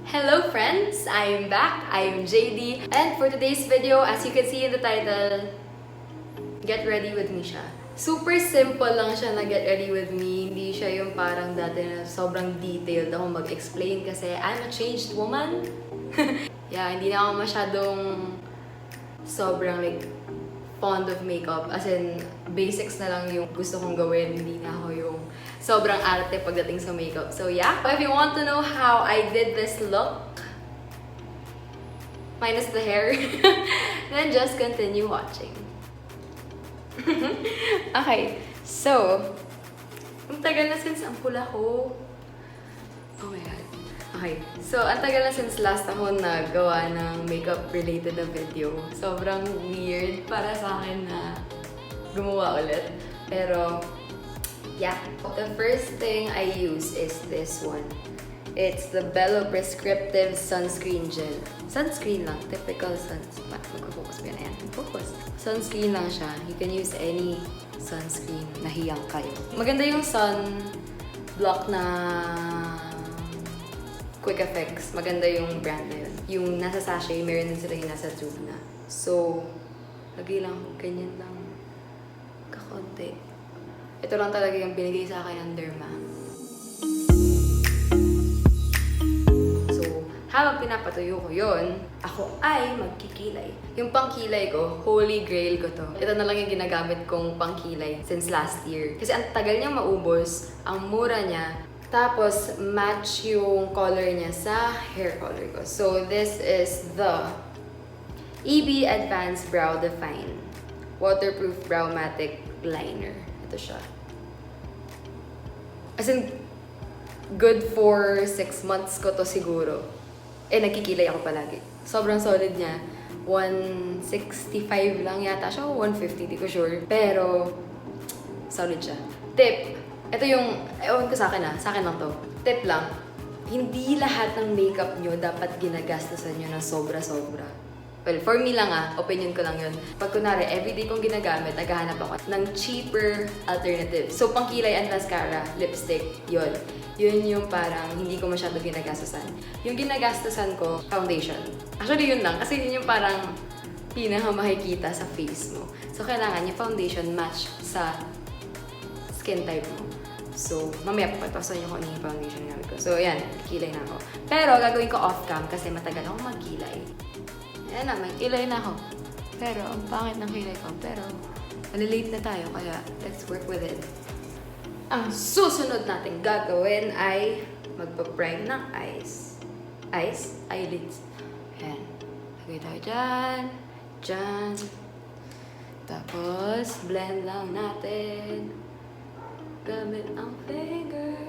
Hello friends! I'm back. I'm Jaydee. And for today's video, as you can see in the title, get ready with me siya. Super simple lang siya na get ready with me. Hindi siya yung parang dati na sobrang detailed ako mag-explain kasi I'm a changed woman. Yeah, hindi na ako masyadong sobrang fond of makeup. As in, basics na lang yung gusto kong gawin. Hindi na ako yung sobrang arte pagdating sa makeup. So yeah, but if you want to know how I did this look, minus the hair, then just continue watching. Okay, so, ang tagal na since ang pula ko. Oh my god. Okay, so ang tagal na since last ako nagawa ng makeup-related na video. Sobrang weird para sa akin na gumawa ulit. Pero, yeah. The first thing I use is this one. It's the Bello Prescriptive Sunscreen Gel. Sunscreen lang. Typical sunscreen. Magpo-focus ba yan? Focus. Sunscreen lang siya. You can use any sunscreen na hiyang kayo. Maganda yung sun block na Quick Effects. Maganda yung brand na yun. Yung nasa sachet, meron din sila yung nasa tube na. So, lagay lang. Ganyan lang. Kakonti. Ito lang talaga yung binigay sa akin ng derma. So, habang pinapatuyo ko yun, ako ay magkikilay. Yung pangkilay ko, holy grail ko to. Ito na lang yung ginagamit kong pangkilay since last year. Kasi ang tagal niyang maubos, ang mura niya, tapos match yung color niya sa hair color ko. So, this is the EB Advanced Brow Define Waterproof Brow Matic Liner. Ito siya. As in, good for 6 months ko to siguro. Nagkikilay ako palagi. Sobrang solid niya. 165 lang yata siya, 150, di ko sure. Pero, solid siya. Tip, ito yung, ewan ko sa akin lang to. Tip lang, hindi lahat ng makeup nyo dapat ginagastasan nyo ng sobra-sobra. Well, for me lang opinion ko lang yun. Pag kunwari, everyday kong ginagamit, naghahanap ako ng cheaper alternative. So, pangkilay and mascara, lipstick, yun. Yun yung parang hindi ko masyado ginagastasan. Yung ginagastasan ko, foundation. Actually, yun lang. Kasi yun yung parang pinakamakikita sa face mo. So, kailangan yung foundation match sa skin type mo. So, mamaya papatasan niyo kung ano yung foundation namin ko. So, yan. Kilay na ako. Pero, gagawin ko off-cam kasi matagal ako magkilay. Ayan na, may kilay na ako. Pero, ang pangit ng kilay ko. Pero, malilate na tayo, kaya let's work with it. Ang susunod natin gagawin ay magpa-prime ng eyes. Eyes? Eyelids. Ayan. Lagay tayo dyan. Dyan. Tapos, blend lang natin. Gamit ang finger.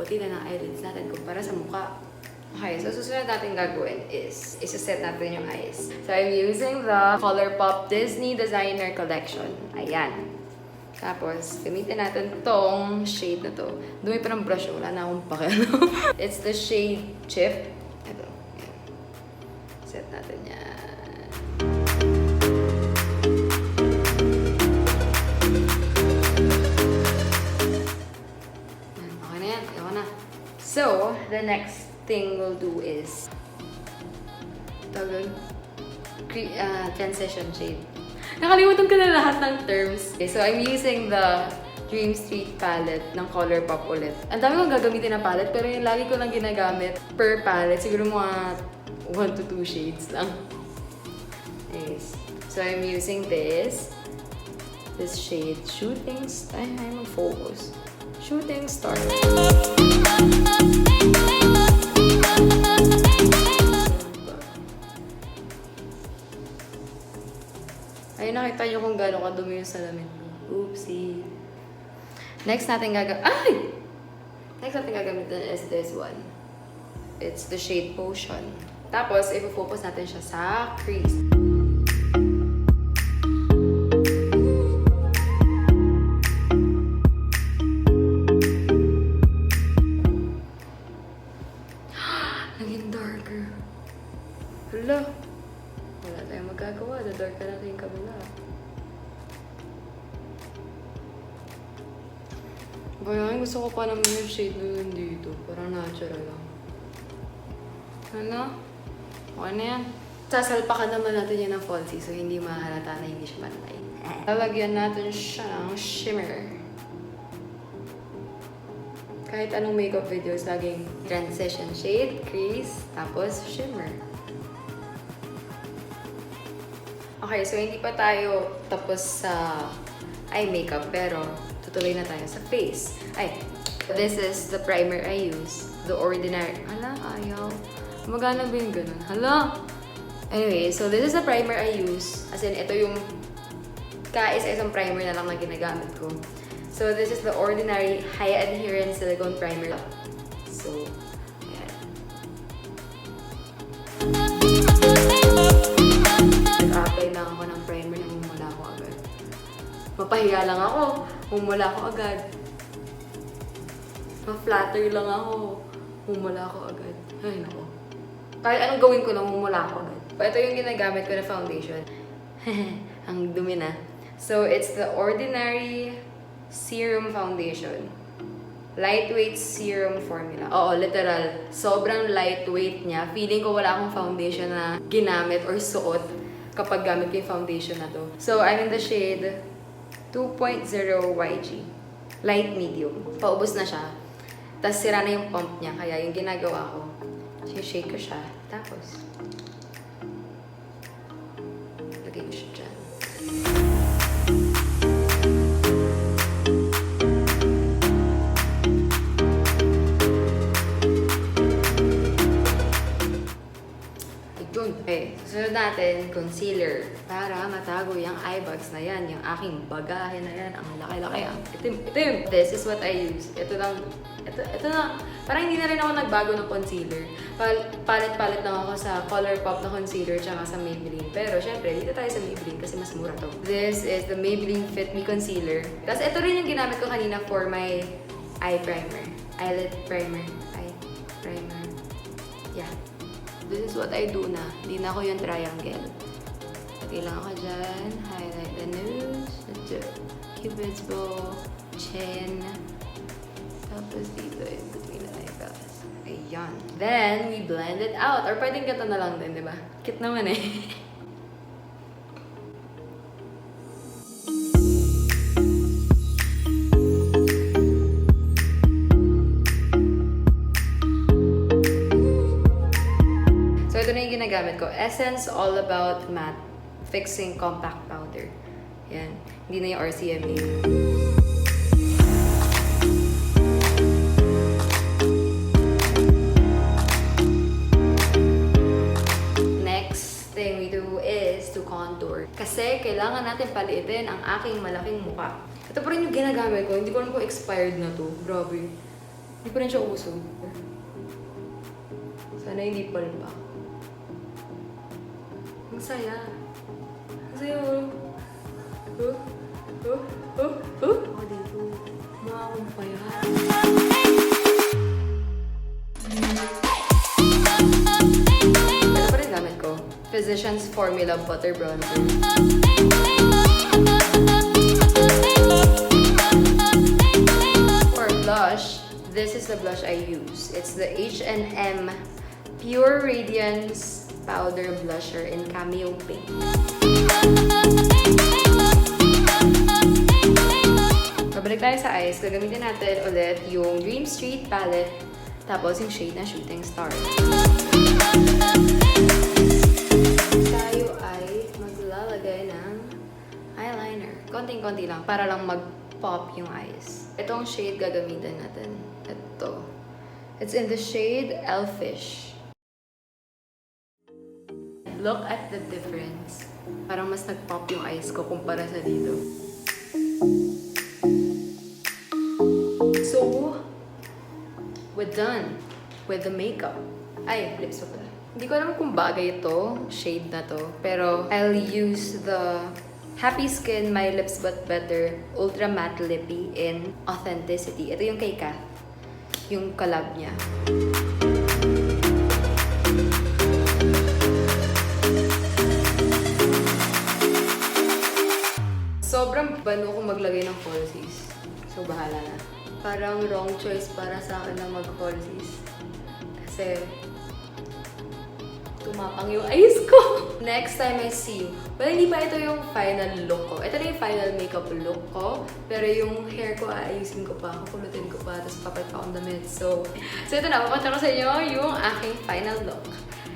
Puti na ng eyelids natin kumpara sa mukha. Okay, so susunod natin gagawin is isa-set natin yung eyes. So I'm using the ColourPop Disney Designer Collection. Ayan. Tapos, gamitin natin tong shade na to. Dumi pa ng brush, wala na akong pakialam. It's the shade Chip. Ito. Ayan. Set natin yan. So, the next thing we'll do is Tagal transition shade. Nakalimutan ko na lahat ng terms. Okay, so, I'm using the Dream Street palette ng ColourPop ulit. Ang dami kong gagamitin na palette, pero yung lagi ko lang ginagamit per palette, siguro mga 1 to 2 shades lang. Yes. So, I'm using this shade, Shooting Star. I'm mag-focus. Shooting Star. Ay, nakita niyo kung gano'ng kadumi yung salamin ko. Oopsie. Next natin gagamitin is this one. It's the shade Potion. Tapos, i-focus natin siya sa crease. Naging darker. Hala. Wala tayong magagawa. Dadark na natin yung kabila. Kaya gusto ko pa naman yung shade na yun dito. Parang natural lang. Ano? Okay na yan. Sasalpakan naman natin yan ng falsies so hindi mahalata na hindi siya matay. Lalagyan natin siya ng shimmer. Kahit anong makeup videos, laging transition shade, crease, tapos shimmer. Okay, so hindi pa tayo tapos sa eye makeup, pero tutuloy na tayo sa face. This is the primer I use. The Ordinary. Hala, ayaw. Magana ba yung ganun? Hala! Anyway, so this is the primer I use. As in, ito yung kaisa-isang primer na lang na ginagamit ko. So this is the Ordinary High Adherence Silicone Primer. So, ayan. Nag-apply lang ako ng primer na humula ko agad. Mapahiya lang ako. Humula ko agad. Ma-flatter lang ako. Humula ko agad. Ay, nako. Kahit anong gawin ko lang, humula ko agad. Ito yung ginagamit ko na foundation. Ang dumi na. So, it's the Ordinary Serum Foundation. Lightweight serum formula. Oo, literal. Sobrang lightweight niya. Feeling ko wala akong foundation na ginamit or suot kapag gamit ko yung foundation na to. So, I'm in the shade 2.0 YG. Light medium. Paubos na siya. Tapos sira na yung pump niya. Kaya yung ginagawa ko, shake ko siya. Tapos, lagay ko siya dyan. Okay, susunod natin, concealer. Para matago yung eye bags na yan, yung aking bagahe na yan, ang laki-laki, ang itim. This is what I use. Ito lang. Parang hindi na rin ako nagbago ng concealer. Palit-palit lang ako sa ColourPop na concealer tsaka sa Maybelline. Pero syempre, dito tayo sa Maybelline kasi mas mura to. This is the Maybelline Fit Me Concealer. Tapos ito rin yung ginamit ko kanina for my eye primer. Eyelid primer. Eye primer. Yeah. This is what I do na. Hindi na ako yung triangle. Lagay lang ako dyan. Highlight the nose. Cupid's bow. Chin. Tapos dito yung between the eyebrows. Ayan. Then, we blend it out. Or pwedeng gato na lang din, di ba? Cute naman eh. Ito na yung ginagamit ko. Essence All About Matte Fixing Compact Powder. Yan. Hindi na yung RCMA. Next thing we do is to contour. Kasi kailangan natin paliitin ang aking malaking mukha. Ito pa rin yung ginagamit ko. Hindi ko alam kung expired na to. Grabe. Hindi pa rin siya uso. Sana hindi pa rin ba. Ang saya. Ang saya mo. Ako dito. Makakumpaya. Ito pa rin gamit ko. Physicians Formula Butter Bronzer. For blush, this is the blush I use. It's the H&M Pure Radiance Powder Blusher in Cameo Pink. Pabalik tayo sa eyes. Gagamitin natin ulit yung Dream Street palette tapos yung shade na Shooting Star. Tayo ay maglalagay ng eyeliner. Konting-konti lang para lang mag-pop yung eyes. Itong shade gagamitin natin. Ito. It's in the shade Elfish. Look at the difference. Parang mas nag-pop yung eyes ko kumpara sa dito. So, we're done with the makeup. Ay, lips pa pala. Hindi ko alam kung bagay ito, shade na to. Pero, I'll use the Happy Skin My Lips But Better Ultra Matte Lippy in Authenticity. Ito yung kay Kath. Yung collab niya. Sobrang bano kung maglagay ng falsies. So, bahala na. parang wrong choice para sa akin na mag-falsies. Kasi, tumapang yung eyes ko. Next time I see you. Well, hindi pa ito yung final look ko. Ito na yung final makeup look ko. Pero yung hair ko, aayusin ko pa, kukulutin ko pa, tapos papalit pa akong damit. So ito na, papakita ko sa inyo yung aking final look.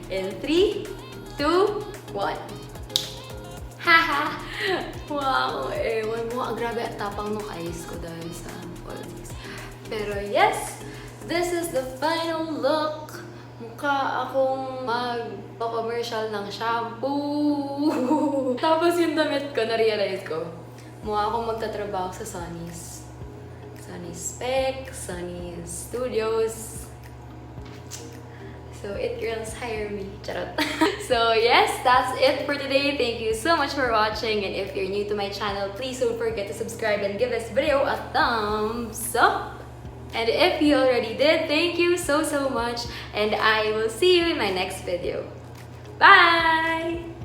In 3, 2, 1. Haha! Wow! Ewan mo, grabe at tapang ng eyes ko dahil sa falsies. Pero yes, this is the final look. Mukha akong magpa-commercial ng shampoo. Tapos yung damit ko, na-realize ko, mukha akong magtatrabaho sa Sunny's. Sunny's Spec, Sunny's Studios. So, it girls hire me. Charot. So, yes, that's it for today. Thank you so much for watching. And if you're new to my channel, please don't forget to subscribe and give this video a thumbs up. And if you already did, thank you so much. And I will see you in my next video. Bye!